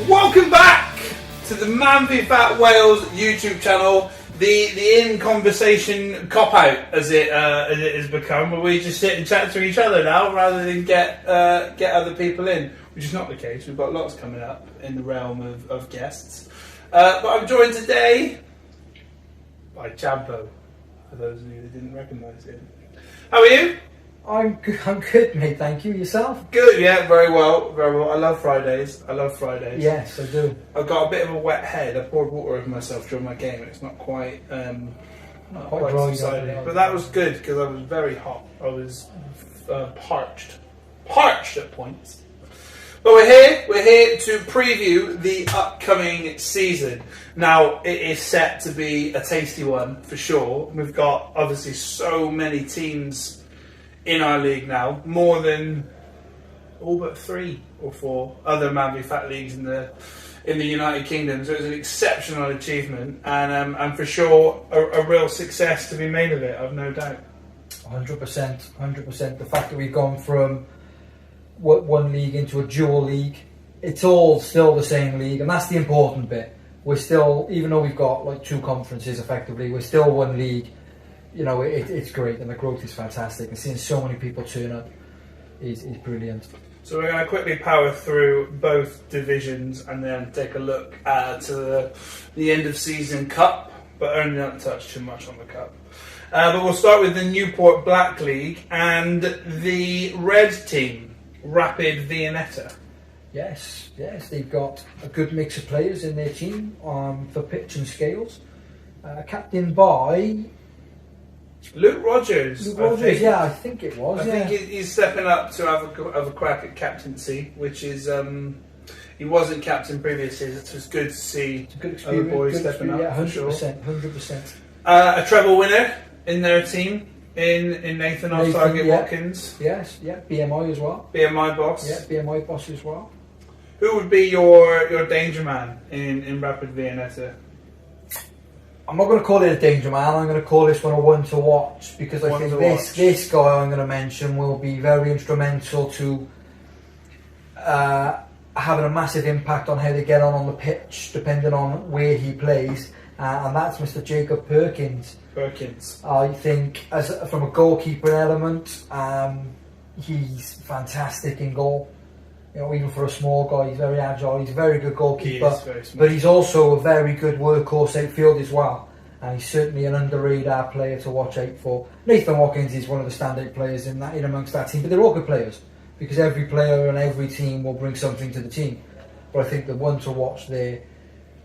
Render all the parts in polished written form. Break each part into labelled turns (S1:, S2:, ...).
S1: Welcome back to the MANvFAT Wales YouTube channel. The in conversation cop out as it has become, where we just sit and chat to each other now rather than get other people in, which is not the case. We've got lots coming up in the realm of guests, but I'm joined today by Champo. For those of you that didn't recognise him, how are you?
S2: I'm good, mate. Thank you. Yourself?
S1: Good, yeah, very well, very well. I love Fridays.
S2: Yes, I do.
S1: I've got a bit of a wet head. I poured water over myself during my game. It's not quite
S2: Quite dry,
S1: subsided, but that was good because I was very hot. I was parched at points. But we're here to preview the upcoming season. Now, it is set to be a tasty one for sure. We've got obviously so many teams in our league now, more than all but 3 or 4 other MANvFAT leagues in the United Kingdom. So it's an exceptional achievement, and for sure a real success to be made of it. I've no doubt.
S2: 100%. The fact that we've gone from one league into a dual league, it's all still the same league, and that's the important bit. We're still, even though we've got like 2 conferences effectively, we're still one league. You know, it's great, and the growth is fantastic, and seeing so many people turn up is brilliant.
S1: So we're going to quickly power through both divisions and then take a look to the end of season cup, but only not touch too much on the cup. But we'll start with the Newport Black League and the red team, Rapid Viennetta.
S2: Yes, they've got a good mix of players in their team for pitch and scales. Captained by
S1: Luke Rogers,
S2: I think it was.
S1: I think he's stepping up to have a crack at captaincy, which is he wasn't captain previously. It was good to see other boys stepping up.
S2: 100%.
S1: A treble winner in their team in Nathan Target Watkins.
S2: Yes, BMI as well.
S1: BMI boss.
S2: Yeah, BMI boss as well.
S1: Who would be your danger man in Rapid Viennetta?
S2: I'm not going to call it a danger man. I'm going to call this one a one to watch, because I think this guy I'm going to mention will be very instrumental to having a massive impact on how they get on the pitch, depending on where he plays, and that's Mr. Jacob Perkins. I think, from a goalkeeper element, he's fantastic in goal. You know, even for a small guy, he's very agile. He's a very good goalkeeper, but he's also a very good workhorse outfield as well. And he's certainly an underrated player to watch out for. Nathan Watkins is one of the standout players in amongst that team, but they're all good players, because every player and every team will bring something to the team. But I think the one to watch there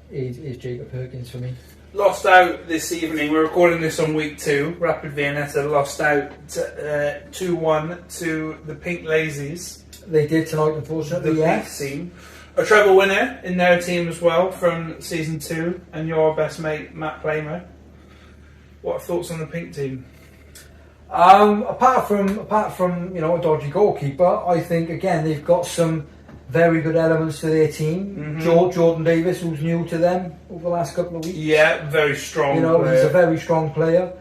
S2: is Jacob Perkins for me. Lost
S1: out this evening. We're recording this on week 2. Rapid Viennetta lost out 2-1 to the Pink Lazies.
S2: They did tonight, unfortunately.
S1: The Pink team. A treble winner in their team as well from season 2, and your best mate Matt Plamer. What thoughts on the Pink team?
S2: Apart from a dodgy goalkeeper, I think again they've got some very good elements to their team. Jordan Davis, who's new to them over the last couple of weeks.
S1: Yeah, very strong.
S2: He's a very strong player.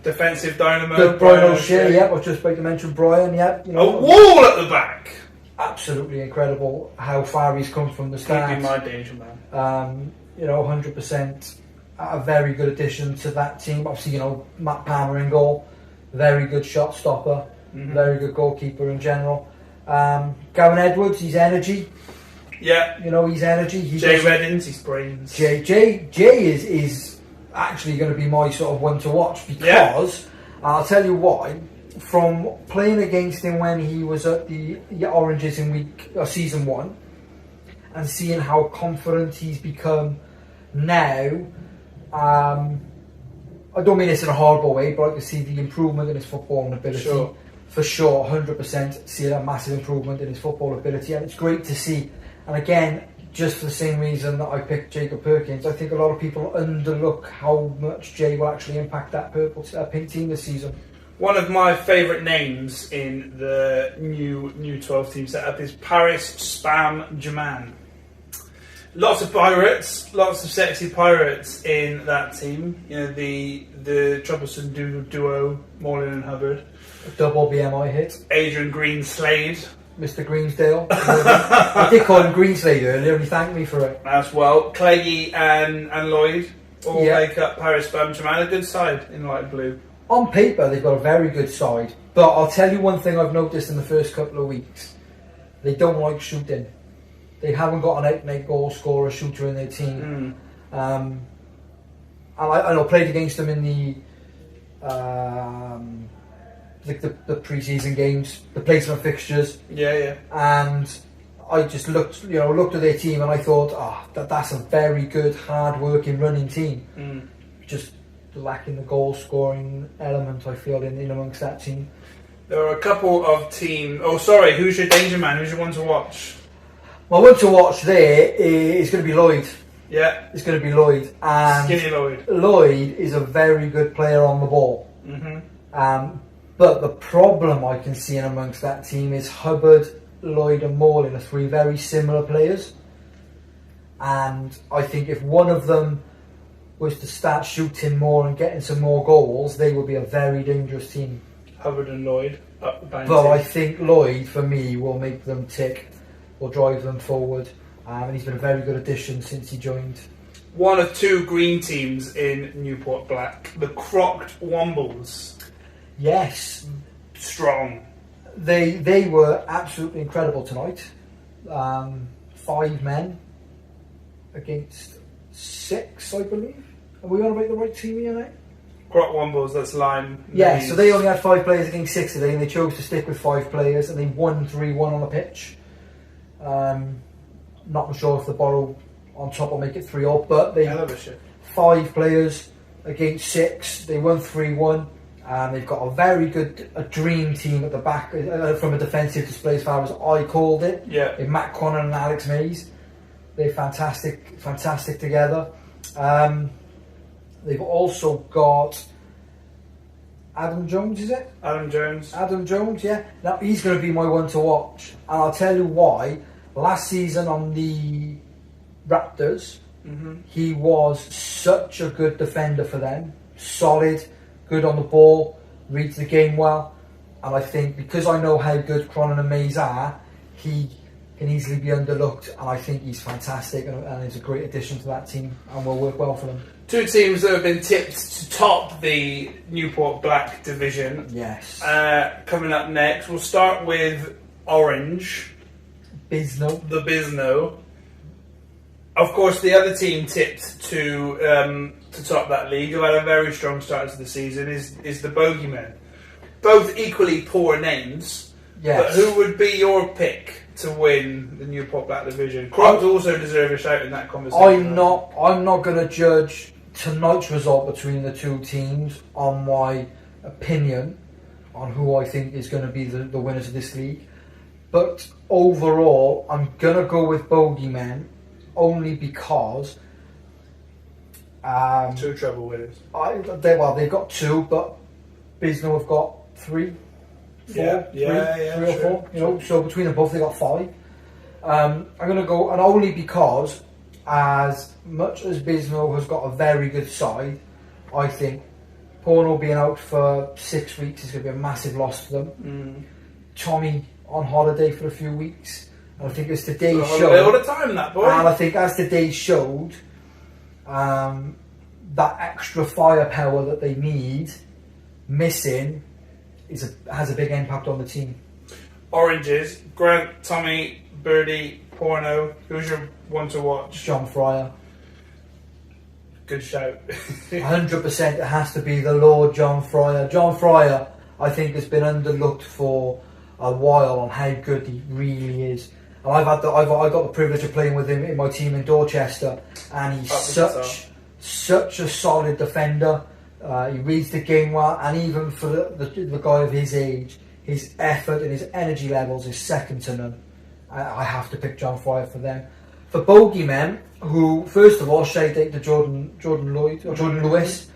S1: Defensive dynamo.
S2: Good Brian O'Shea. I was just about to mention Brian. A
S1: wall at the back.
S2: Absolutely incredible how far he's come from the start.
S1: He'd be my danger man.
S2: 100% a very good addition to that team. Obviously, Matt Palmer in goal, very good shot stopper, very good goalkeeper in general. Gavin Edwards, his energy.
S1: Yeah.
S2: His energy.
S1: Jay Reddins, his brains.
S2: Jay is actually going to be my sort of one to watch, because I'll tell you why. From playing against him when he was at the Oranges in season 1, and seeing how confident he's become now, I don't mean this in a horrible way, but I can see the improvement in his footballing ability. For sure, 100% see a massive improvement in his football ability, and it's great to see. And again, just for the same reason that I picked Jacob Perkins, I think a lot of people underlook how much Jay will actually impact that Pink team this season.
S1: One of my favourite names in the new 12 team setup is Paris Spam Jaman. Lots of pirates, lots of sexy pirates in that team. The troublesome duo, Morlin and Hubbard.
S2: A double BMI hit.
S1: Adrian Green Slade
S2: Mr. Greensdale. I did call him Greenslade earlier, and he thanked me for it.
S1: As well, Cleggy and Lloyd all make up Paris Saint-Germain. A good side in light blue.
S2: On paper, they've got a very good side, but I'll tell you one thing I've noticed in the first couple of weeks: they don't like shooting. They haven't got an out-and-out goal scorer, shooter in their team. And I played against them in the pre-season games, the placement fixtures. And I just looked at their team, and I thought, that's a very good, hard-working, running team. Just lacking the goal-scoring element, I feel, in amongst that team.
S1: There are a couple of teams. Oh, sorry. Who's your danger man? Who's your one to watch?
S2: My one to watch there is going to be Lloyd.
S1: Yeah,
S2: it's going to be Lloyd. And
S1: Skinny Lloyd.
S2: Lloyd is a very good player on the ball. But the problem I can see in amongst that team is Hubbard, Lloyd and Morlin are three very similar players. And I think if one of them was to start shooting more and getting some more goals, they would be a very dangerous team.
S1: Hubbard and Lloyd up the bank.
S2: But I think Lloyd, for me, will make them tick, will drive them forward. And he's been a very good addition since he joined.
S1: One of two green teams in Newport Black, the Crocked Wombles.
S2: Yes.
S1: Strong.
S2: They were absolutely incredible tonight. 5 men against 6, I believe. Are we on about the right team here now?
S1: Crocked Wombles, that's line.
S2: Yeah, so they only had 5 players against 6 today, and they chose to stick with 5 players, and they won 3-1 on the pitch. Not sure if the bottle on top will make it 3-0, but they 5 players against 6. They won 3-1. They've got a very good, dream team at the back from a defensive display, as far as I called it.
S1: Yeah.
S2: With Matt Conner and Alex Mays. They're fantastic together. They've also got Adam Jones, is it?
S1: Adam Jones,
S2: yeah. Now, he's going to be my one to watch. And I'll tell you why. Last season on the Raptors, he was such a good defender for them. Solid, good on the ball, reads the game well. And I think because I know how good Cronin and Mays are, he can easily be underlooked. And I think he's fantastic and he's a great addition to that team and will work well for them.
S1: Two teams that have been tipped to top the Newport Black division.
S2: Yes.
S1: Coming up next, we'll start with Orange.
S2: Bisno.
S1: The Bisno. Of course, the other team tipped to top that league, who had a very strong start to the season, is the Bogeymen. Both equally poor names.
S2: Yes.
S1: But who would be your pick to win the Newport Black division? Crocs also deserve a shout in that conversation.
S2: I'm not going to judge tonight's result between the two teams on my opinion on who I think is going to be the winners of this league. But overall, I'm going to go with Bogeymen only because...
S1: 2 treble winners.
S2: They've got 2, but Bisno have got 3. 4, 3 or 4. So between them both, they got 5. I'm going to go, and only because, as much as Bisno has got a very good side, I think Porno being out for 6 weeks is going to be a massive loss to them. Tommy on holiday for a few weeks, and I think as today showed,
S1: all the time, that boy.
S2: And I think as today showed, that extra firepower that they need missing has a big impact on the team.
S1: Oranges, Grant, Tommy, Birdie, Porno. Who's your one to watch?
S2: John Fryer.
S1: Good shout.
S2: 100%. It has to be the Lord John Fryer. John Fryer, I think, has been underlooked for a while on how good he really is. And I got the privilege of playing with him in my team in Dorchester, and he's such a solid defender. He reads the game well, and even for the guy of his age, his effort and his energy levels is second to none. I have to pick John Fryer for them. For Bogeymen, who first of all shout out to Jordan Lewis,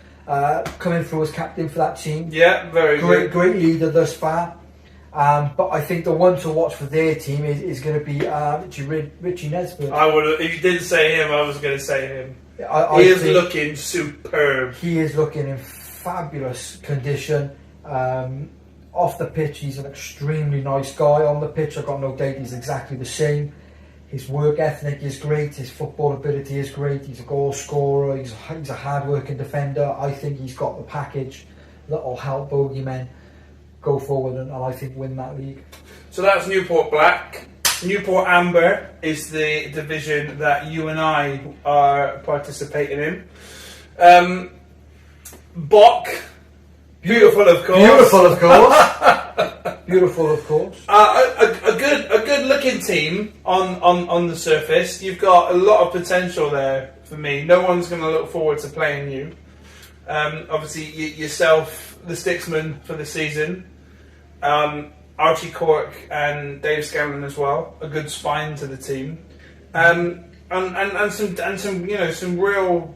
S2: coming through as captain for that team.
S1: Yeah, very good.
S2: Great leader thus far. But I think the one to watch for their team is going to be Richie Nesbitt.
S1: If you didn't say him, I was going to say him. He is looking superb.
S2: He is looking in fabulous condition. off the pitch, he's an extremely nice guy. On the pitch, I've got no doubt he's exactly the same. His work ethic is great, his football ability is great, he's a goal scorer, he's a hard-working defender. I think he's got the package that will help bogeymen go forward and I think win that league.
S1: So that's Newport Black. Newport Amber is the division that you and I are participating in. Bok, beautiful of course.
S2: Beautiful of course. Beautiful of course.
S1: A good looking team on the surface. You've got a lot of potential there for me. No one's going to look forward to playing you. Obviously yourself, the Sticksman for the season. Archie Cork and Dave Scanlon as well. A good spine to the team. And some some real,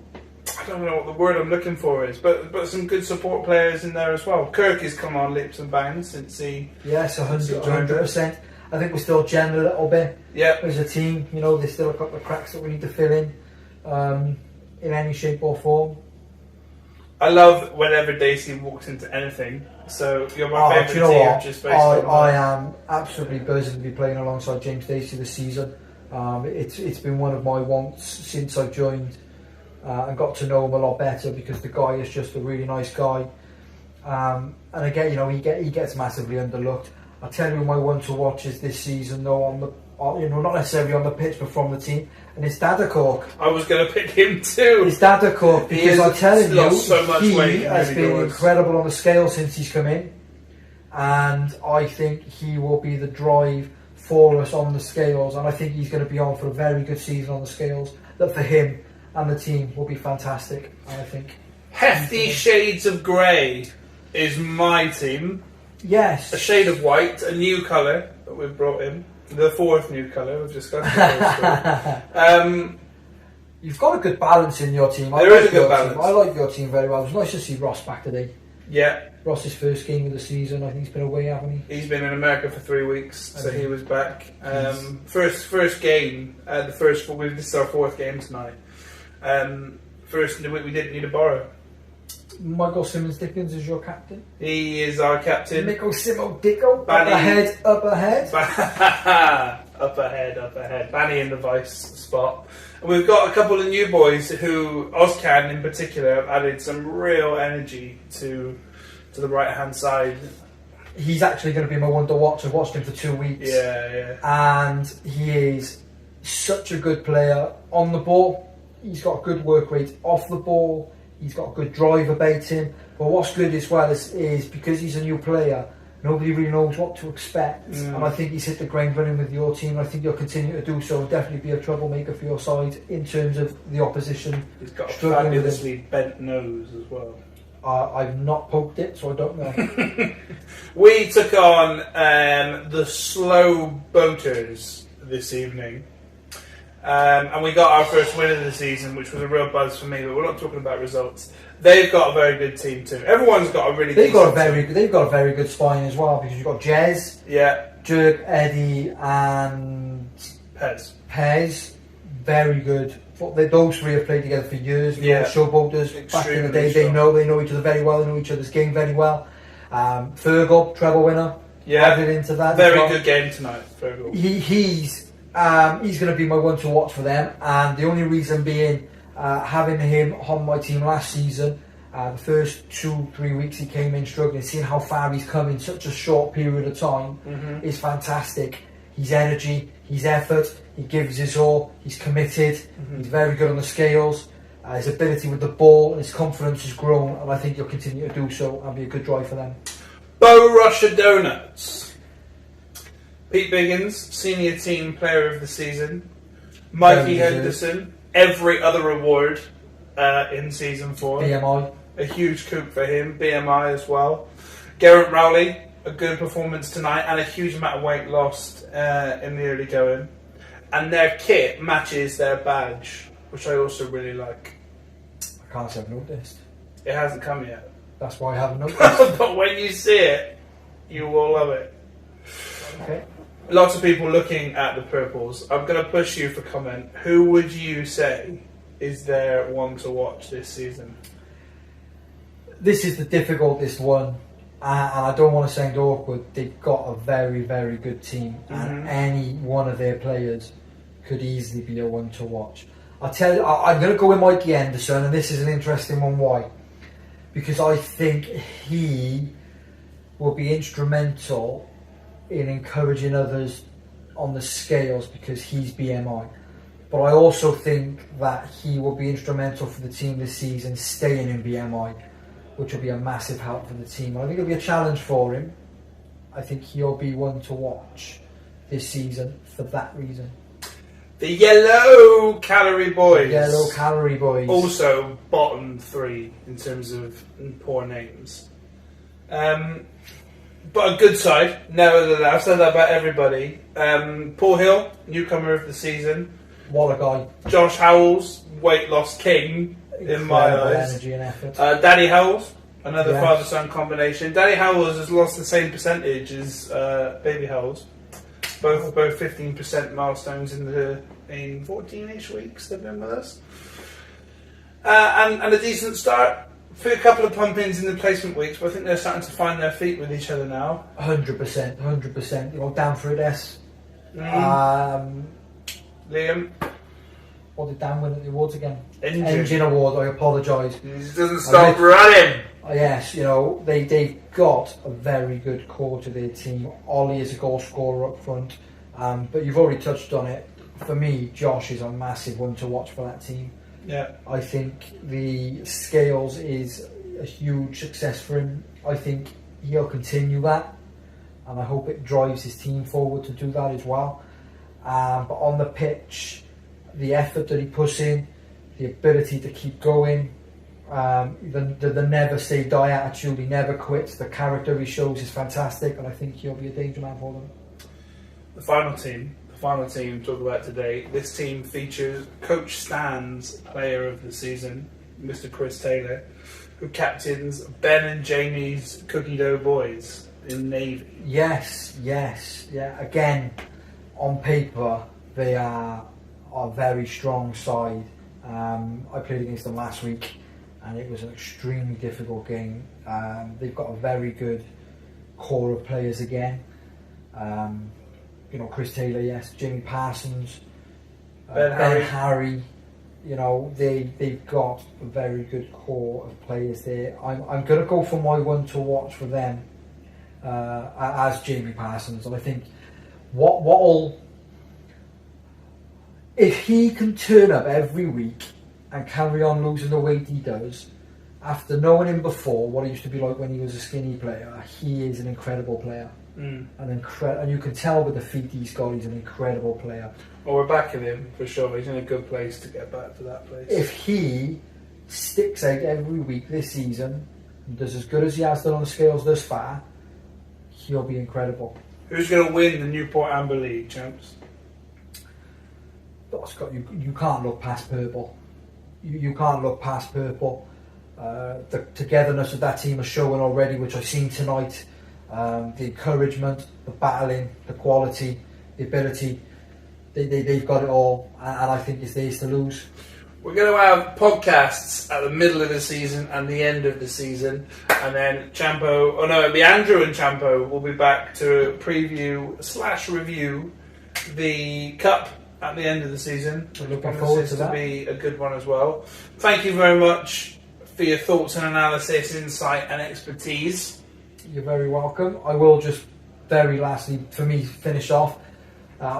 S1: I don't know what the word I'm looking for is, but some good support players in there as well. Kirk has come on leaps and bounds since he...
S2: Yes, 100%. I think we're still gelling a little bit as a team. There's still a couple of cracks that we need to fill in any shape or form.
S1: I love whenever Dacey walks into anything. So you're my favourite team just based on...
S2: I am absolutely buzzing to be playing alongside James Dacey this season. It's been one of my wants since I've joined. And got to know him a lot better because the guy is just a really nice guy. And again, he gets massively underlooked. I'll tell you, my one to watch is this season, though, not necessarily on the pitch, but from the team, and it's Dada Cork.
S1: I was going to pick him too.
S2: It's Dada Cork because I'm telling you,
S1: so much
S2: he has been incredible on the scale since he's come in, and I think he will be the drive for us on the scales, and I think he's going to be on for a very good season on the scales. That for him and the team will be fantastic, I think.
S1: Hefty Shades of Grey is my team.
S2: Yes.
S1: A shade of white, a new colour that we've brought in. The fourth new colour we've discussed.
S2: You've got a good balance in your team.
S1: There is a good balance.
S2: I like your team very well. It was nice to see Ross back today.
S1: Yeah.
S2: Ross's first game of the season. I think he's been away, hasn't he?
S1: He's been in America for 3 weeks, so he was back. First game. This is our fourth game tonight. First, we didn't need a borrow.
S2: Michael Simmons Dickens is your captain.
S1: He is our captain.
S2: Michael Simo Dicko. Up ahead.
S1: Up ahead. Banny in the vice spot. And we've got a couple of new boys who, Ozcan in particular, have added some real energy to the right hand side.
S2: He's actually going to be my one to watch. I've watched him for 2 weeks.
S1: Yeah.
S2: And he is such a good player on the ball. He's got a good work rate off the ball. He's got a good drive about him. But what's good as well is because he's a new player, nobody really knows what to expect. And I think he's hit the ground running with your team. I think he'll continue to do so. Definitely be a troublemaker for your side in terms of the opposition.
S1: He's got a fabulously bent nose as well.
S2: I've not poked it, so I don't know.
S1: We took on the Slow Boaters this evening. And we got our first win of the season, which was a real buzz for me. But we're not talking about results. They've got a very good team too. Everyone's got a really. They've got
S2: a very good spine as well because you've got Jez, Jerk, Eddie, and Pez. Very good. Those three have played together for years. Showboaters back in the day. They know each other very well. They know each other's game very well. Fergal, treble winner. Added into that.
S1: Very good game tonight, Fergal.
S2: He's going to be my one to watch for them, and the only reason being having him on my team last season, the first 2-3 weeks he came in struggling, seeing how far he's come in such a short period of time is fantastic. His energy, his effort, he gives his all, he's committed, he's very good on the scales, his ability with the ball and his confidence has grown, and I think he'll continue to do so and be a good drive for them.
S1: Bow Russia Donuts. Pete Biggins, senior team player of the season. Mikey Anderson, every other award in season 4.
S2: BMI.
S1: A huge coup for him. BMI as well. Garrett Rowley, a good performance tonight and a huge amount of weight lost in the early going. And their kit matches their badge, which I also really like.
S2: I can't say I've noticed.
S1: It hasn't come yet.
S2: That's why I haven't noticed.
S1: But when you see it, you will love it.
S2: Okay.
S1: Lots of people looking at the purples. I'm going to push you for comment. Who would you say is their one to watch this season?
S2: This is the difficultest one. And I don't want to sound awkward, they've got a very, very good team, and any one of their players could easily be a one to watch. I'll tell you, I'm going to go with Mikey Anderson, and this is an interesting one. Why? Because I think he will be instrumental in encouraging others on the scales because he's BMI. But I also think that he will be instrumental for the team this season staying in BMI, which will be a massive help for the team. I think it'll be a challenge for him. I think he'll be one to watch this season for that reason.
S1: The Yellow Calorie Boys.
S2: Yellow Calorie Boys.
S1: Also bottom 3 in terms of poor names. But a good side, nevertheless. I've said that about everybody. Paul Hill, newcomer of the season.
S2: What a guy.
S1: Josh Howells, weight loss king.
S2: Incredible
S1: in my eyes.
S2: Energy and effort.
S1: Daddy Howells, another father-son combination. Daddy Howells has lost the same percentage as Baby Howells. Both 15% milestones in 14-ish weeks they've been with us. And a decent start. For a couple of pump-ins in the placement weeks, but I think they're starting to find their feet with each other now.
S2: 100%. You know, Dan for a S.
S1: Liam.
S2: What did Dan win at the awards again?
S1: Engine
S2: Award, I apologise.
S1: He doesn't stop running.
S2: Yes, you know, they've got a very good core to their team. Ollie is a goal scorer up front. But you've already touched on it. For me, Josh is a massive one to watch for that team.
S1: Yeah.
S2: I think the scales is a huge success for him. I think he'll continue that. And I hope it drives his team forward to do that as well. But on the pitch, the effort that he puts in, the ability to keep going, the never say die attitude, he never quits, the character he shows is fantastic, and I think he'll be a danger man for them.
S1: The final team to talk about today. This team features Coach Stan's player of the season, Mr. Chris Taylor, who captains Ben and Jamie's Cookie Dough Boys in Navy.
S2: Yes, yeah. Again, on paper, they are a very strong side. I played against them last week, and it was an extremely difficult game. They've got a very good core of players again. You know, Chris Taylor, yes, Jimmy Parsons, Ben Harry. You know, they've got a very good core of players there. I'm going to go for my one to watch for them as Jamie Parsons, and I think what'll, if he can turn up every week and carry on losing the weight he does, after knowing him before, what he used to be like when he was a skinny player, he is an incredible player. And you can tell with the feet he's got, he's an incredible player.
S1: Well, we're backing him for sure. He's in a good place to get back to that place.
S2: If he sticks out every week this season and does as good as he has done on the scales thus far, he'll be incredible.
S1: Who's going to win the Newport Amber League, champs?
S2: Oh, Scott, you can't look past purple. You can't look past purple. The togetherness of that team is showing already, which I've seen tonight. The encouragement, the battling, the quality, the ability, they've got it all, and I think it's theirs to lose.
S1: We're going to have podcasts at the middle of the season and the end of the season, and then it'll be Andrew and Champo will be back to preview/review the Cup at the end of the season.
S2: We're looking forward to that.
S1: Be a good one as well. Thank you very much for your thoughts and analysis, insight and expertise.
S2: You're very welcome. I will just very lastly, for me, finish off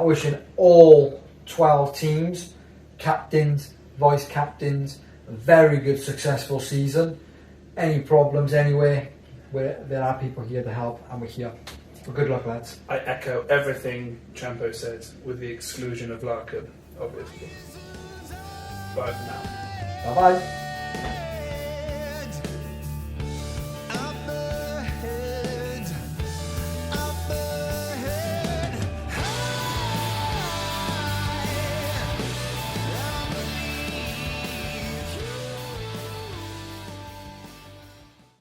S2: wishing all 12 teams, captains, vice captains, a very good successful season. Any problems anywhere, there are people here to help, and we're here. Well, good luck, lads.
S1: I echo everything Champo said, with the exclusion of Larkin, obviously. Bye for now.
S2: Bye bye.